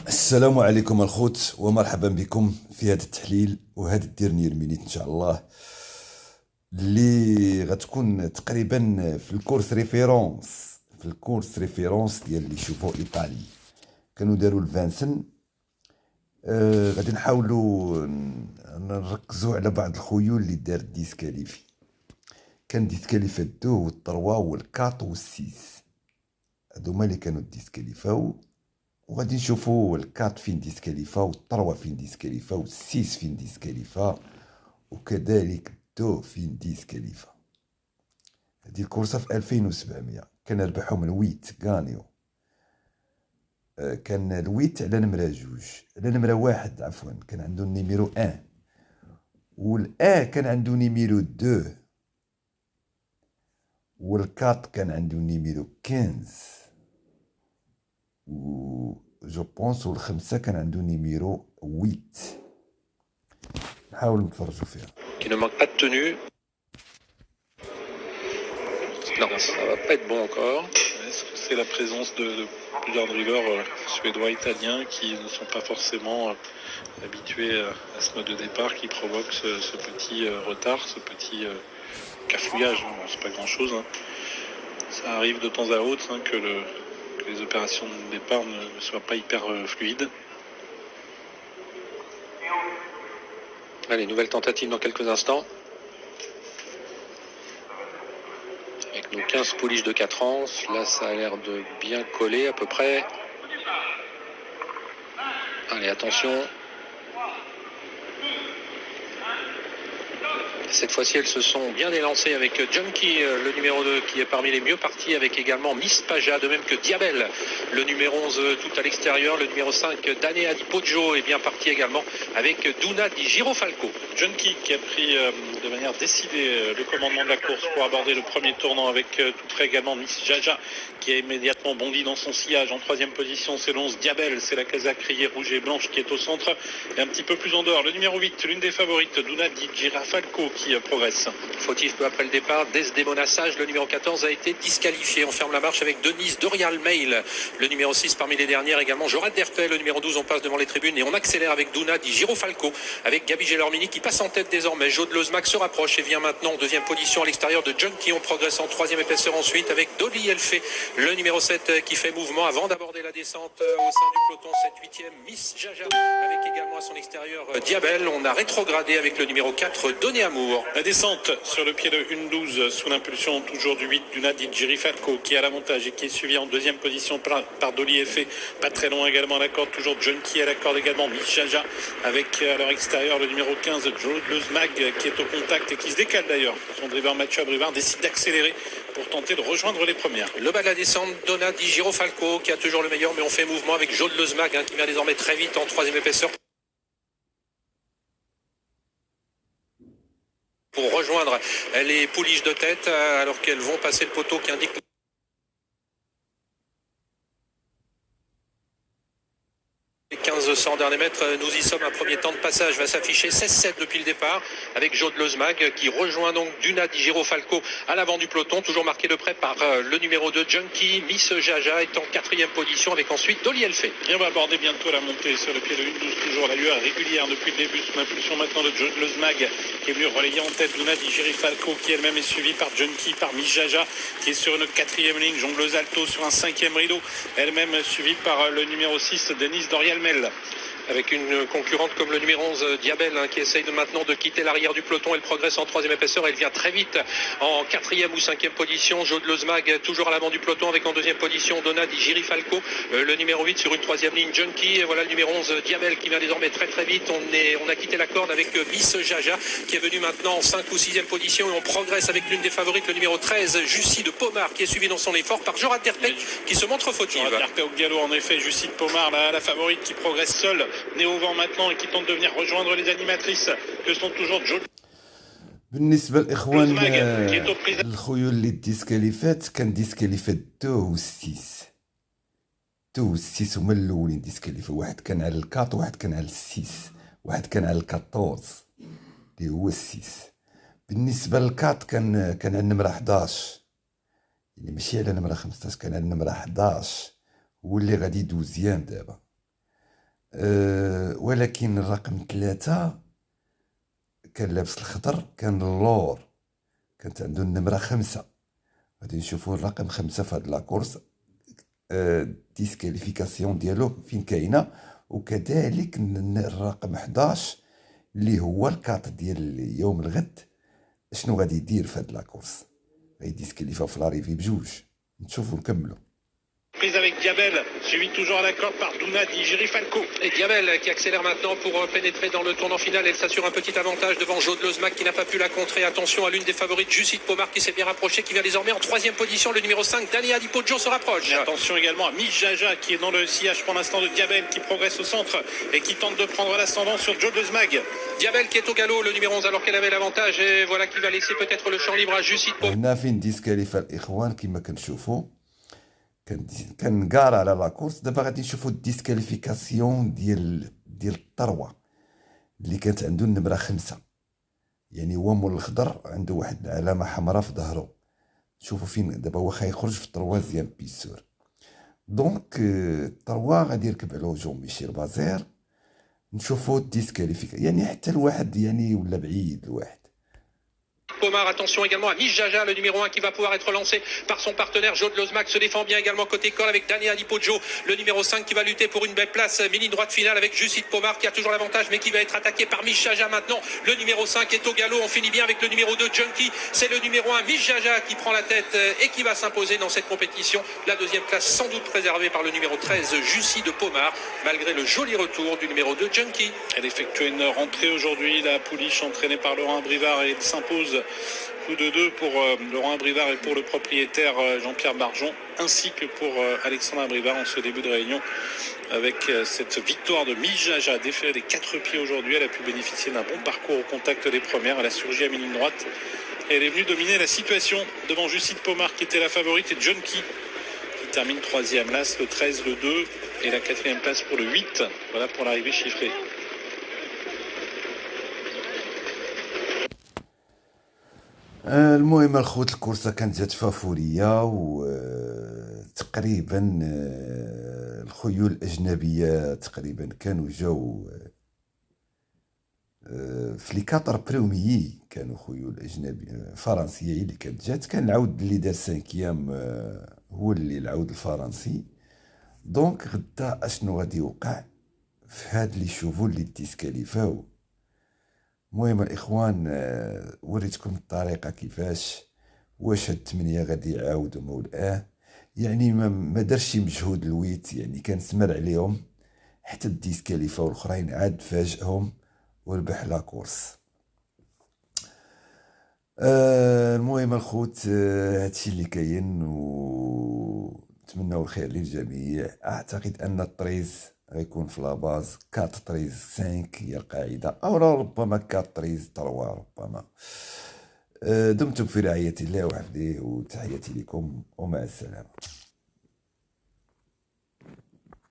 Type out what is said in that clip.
السلام عليكم الخوت ومرحبا بكم في هذا التحليل وهذا الديرنيير مينيت ان شاء الله اللي غتكون تقريبا في الكورس ريفيرونس ديال اللي يشوفوا ايطالي كانوا داروا الفانسن. غادي نحاولوا نركزوا على بعض الخيول اللي دار ديسكاليفي. كان ديسكاليفا الدو والطروا والكاط والسيس، هادو هما اللي كانوا ديسكاليفاو، وغادي نشوفوا الكاط فين ديسكاليفا والطروا فين ديسكاليفا والسيس فين ديسكاليفا وكذلك الدو فين ديسكاليفا. هذه الكورسة في 2700 كان ربحهم الويت غانيو. كان الويت على نمرة جوج، على نمرة واحد عفوا كان عنده النيميرو 1، والآ كان عنده نيميرو 2، والكاط كان عنده نيميرو 15، و جو بونس والخمسة كان عنده نيميرو 8. نحاول نتفرجوا فيها. Qui ne manque pas de tenue. Non, ça va pas être bon encore. Est-ce que c'est la présence de plusieurs drivers suédois, italiens qui ne sont pas forcément habitués à ce mode de départ qui provoque ce petit retard, ce petit cafouillage? C'est pas grand chose. Ça arrive de temps à autre que les opérations de départ ne soient pas hyper fluides. Allez, nouvelle tentative dans quelques instants. Avec nos 15 pouliches de 4 ans, là ça a l'air de bien coller à peu près. Allez, attention. Cette fois-ci, elles se sont bien élancées avec Junkie, le numéro 2, qui est parmi les mieux partis, avec également Miss Paja, de même que Diabel, le numéro 11, tout à l'extérieur. Le numéro 5, Danea Di Poggio, est bien parti également, avec Duna Di Girofalco. Junkie qui a pris de manière décidée le commandement de la course pour aborder le premier tournant, avec tout près également Miss Jaja, qui a immédiatement bondi dans son sillage. En troisième position, c'est l'11 Diabel, c'est la casaque rayée rouge et blanche qui est au centre, et un petit peu plus en dehors, le numéro 8, l'une des favorites, Duna Di Girofalco, qui progresse. Fautif peu après le départ, Desdemona Sage, le numéro 14, a été disqualifié. On ferme la marche avec Denise Dorial Mail, le numéro 6 parmi les dernières également. Jorad Derpel, le numéro 12, on passe devant les tribunes et on accélère avec Duna Di Girofalco, avec Gabi Gelormini qui passe en tête désormais. Joe de Lozmac se rapproche et vient maintenant en deuxième position à l'extérieur de Junkie. On progresse en troisième épaisseur ensuite avec Dolly Elfé, le numéro 7, qui fait mouvement avant d'aborder la descente au sein du peloton. 7-8e Miss Jaja, avec également à son extérieur Diabel. On a rétrogradé avec le numéro 4, Donné Amour. La descente sur le pied de 1-12 sous l'impulsion toujours du 8 Duna Di Girofalco, qui est à l'avantage et qui est suivi en deuxième position par Dolly Effet. Pas très loin également à la corde, toujours Junkie à la corde également, Miss Jaja, avec à leur extérieur le numéro 15 Joe Lezmag, qui est au contact et qui se décale d'ailleurs. Son driver Mathieu Abrivard décide d'accélérer pour tenter de rejoindre les premières. Le bas de la descente, Dona Di Girofalco qui a toujours le meilleur, mais on fait mouvement avec Joe Lezmag, qui vient désormais très vite en troisième épaisseur pour rejoindre les pouliches de tête, alors qu'elles vont passer le poteau qui indique 1500 derniers mètres. Nous y sommes. Un premier temps de passage va s'afficher 16-7 depuis le départ, avec Joe de Lozmag qui rejoint donc Duna Di Girofalco à l'avant du peloton, toujours marqué de près par le numéro 2 Junkie. Miss Jaja est en quatrième position, avec ensuite Dolly Elfé. Et on va aborder bientôt la montée sur le pied de 1-12, toujours la lueur régulière depuis le début, sous l'impulsion maintenant de Joe de Lozmag, qui est venu relayer en tête Duna Di Girofalco, qui elle-même est suivie par Junkie, par Miss Jaja, qui est sur une quatrième ligne, jongleuse alto sur un cinquième rideau, elle-même suivie par le numéro 6 Denise Dorial Mel. Avec une concurrente comme le numéro 11 Diabel, qui essaye maintenant de quitter l'arrière du peloton. Elle progresse en troisième épaisseur, elle vient très vite en quatrième ou cinquième position. Joe de Lozmag toujours à l'avant du peloton, avec en deuxième position Dona Di Girofalco, le numéro 8 sur une troisième ligne Junkie. Et voilà le numéro 11 Diabel qui vient désormais très très vite. On a quitté la corde avec Miss Jaja qui est venue maintenant en 5 ou 6e position, et on progresse avec l'une des favorites, le numéro 13 Jussie de Pomar, qui est suivi dans son effort par Jorad Derpel qui se montre fautive. Jorad Derpel au galop en effet, Jussie de Pomar, la favorite qui progresse seule, née au vent maintenant, et qui tente de venir rejoindre les animatrices que sont toujours Joe. بالنسبة للإخوان الخيول اللي ديسكاليفات، كان ديسكاليفات تو والسيس هما الأولين ديسكاليفا. واحد كان على الكاط، واحد كان على السيس، واحد كان على الكاطوز اللي هو السيس. بالنسبة للكاط كان على النمرة 11، يعني ماشي على نمرة 15، كان على النمرة 11 هو اللي غادي دوزيام دابا. ولكن الرقم 3 كان لابس الخضر، كان اللور، كانت عنده النمرة 5. غادي نشوفوا الرقم 5 في هاد لاكورس ديسكاليفيكاسيون ديالو فين كاينه، وكذلك الرقم 11 اللي هو الكاط ديال يوم الغد. شنو غادي يدير في هاد لاكورس؟ غيديسكاليفاو في لاريفي بجوج. نشوفوا نكملوا. Prise avec Diabel, suivi toujours à la corde par Douna Di Girifalco. Et Diabel qui accélère maintenant pour pénétrer dans le tournant final. Elle s'assure un petit avantage devant Jaude Lozmac qui n'a pas pu la contrer. Attention à l'une des favorites, Jussit Pomar, qui s'est bien rapproché, qui vient désormais en 3e position. Le numéro 5, Dania Di Poggio, se rapproche. Et attention également à Mijaja qui est dans le sillage pour l'instant de Diabel, qui progresse au centre et qui tente de prendre l'ascendant sur Jaude Lozmac. Diabel qui est au galop, le numéro 11, alors qu'elle avait l'avantage. Et voilà qui va laisser peut-être le champ libre à Jussit Pomar. هنا فين ديسكاليفا الاخوان كما كنشوفوا، كان كار على لاكورس. دابا غادي نشوفوا الديسكاليفيكاسيون ديال الثروه اللي كانت عنده النمره 5. يعني هو مول الخضر عنده واحد العلامه حمراء في ظهره. شوفوا فين دابا هو خايخرج في التروازيام بيسور. دونك الثروه غادي يركب على جون ميشيل بازير. نشوفوا الديسكاليفيكا، يعني حتى الواحد يعني ولا بعيد الواحد. Pomar, attention également à Mijaja, le numéro 1 qui va pouvoir être lancé par son partenaire Jaude Lozmac, se défend bien également côté col avec Dania Di Poggio, le numéro 5 qui va lutter pour une belle place, mini droite finale avec Jussit Pomar qui a toujours l'avantage mais qui va être attaqué par Mijaja maintenant. Le numéro 5 est au galop, on finit bien avec le numéro 2 Junkie, c'est le numéro 1 Mijaja qui prend la tête et qui va s'imposer dans cette compétition. La deuxième place sans doute préservée par le numéro 13 Jussit de Pomar, malgré le joli retour du numéro 2 Junkie. Elle effectue une rentrée aujourd'hui, la pouliche entraînée par Laurent Brivard, et s'impose coup de 2 pour Laurent Brivard et pour le propriétaire Jean-Pierre Barjon, ainsi que pour Alexandre Brivard en ce début de réunion. Avec cette victoire de Mijaja, déférée des 4 pieds aujourd'hui, elle a pu bénéficier d'un bon parcours au contact des premières. Elle a surgi à mi-ligne droite et elle est venue dominer la situation devant Jussit Pomar qui était la favorite et Junkie qui termine 3e. L'As, le 13, le 2 et la 4e place pour le 8. Voilà pour l'arrivée chiffrée. المهم الخوت الكورسه كانت جات فافوريه، وتقريبا الخيول الاجنبيه تقريبا كانوا جاو في لي 4 بريميي، كانوا خيول اجنبيه فرنسيه هي اللي كانت جات. كان العود اللي دار 5 هو اللي العود الفرنسي. دونك غدا اشنو غادي يوقع في هاد اللي يشوفوا اللي ديسكاليفاو. المهم الاخوان وريتكم الطريقه كيفاش، واش هاد 8 غادي يعاودوا مولاه. يعني ما دارش شي مجهود الويت، يعني كان سمر عليهم حتى الديسكاليفاو الاخرين، عاد فاجئهم وربح لاكورس. المهم الخوت هادشي اللي كاين، ونتمنوا الخير للجميع. اعتقد ان الطريز غيكون في لاباز 4 طريز 5 هي القاعده، او ربما 4 طريز 3 ربما. دمتم في رعايه الله وحفظه، وتحياتي لكم ومع السلامه.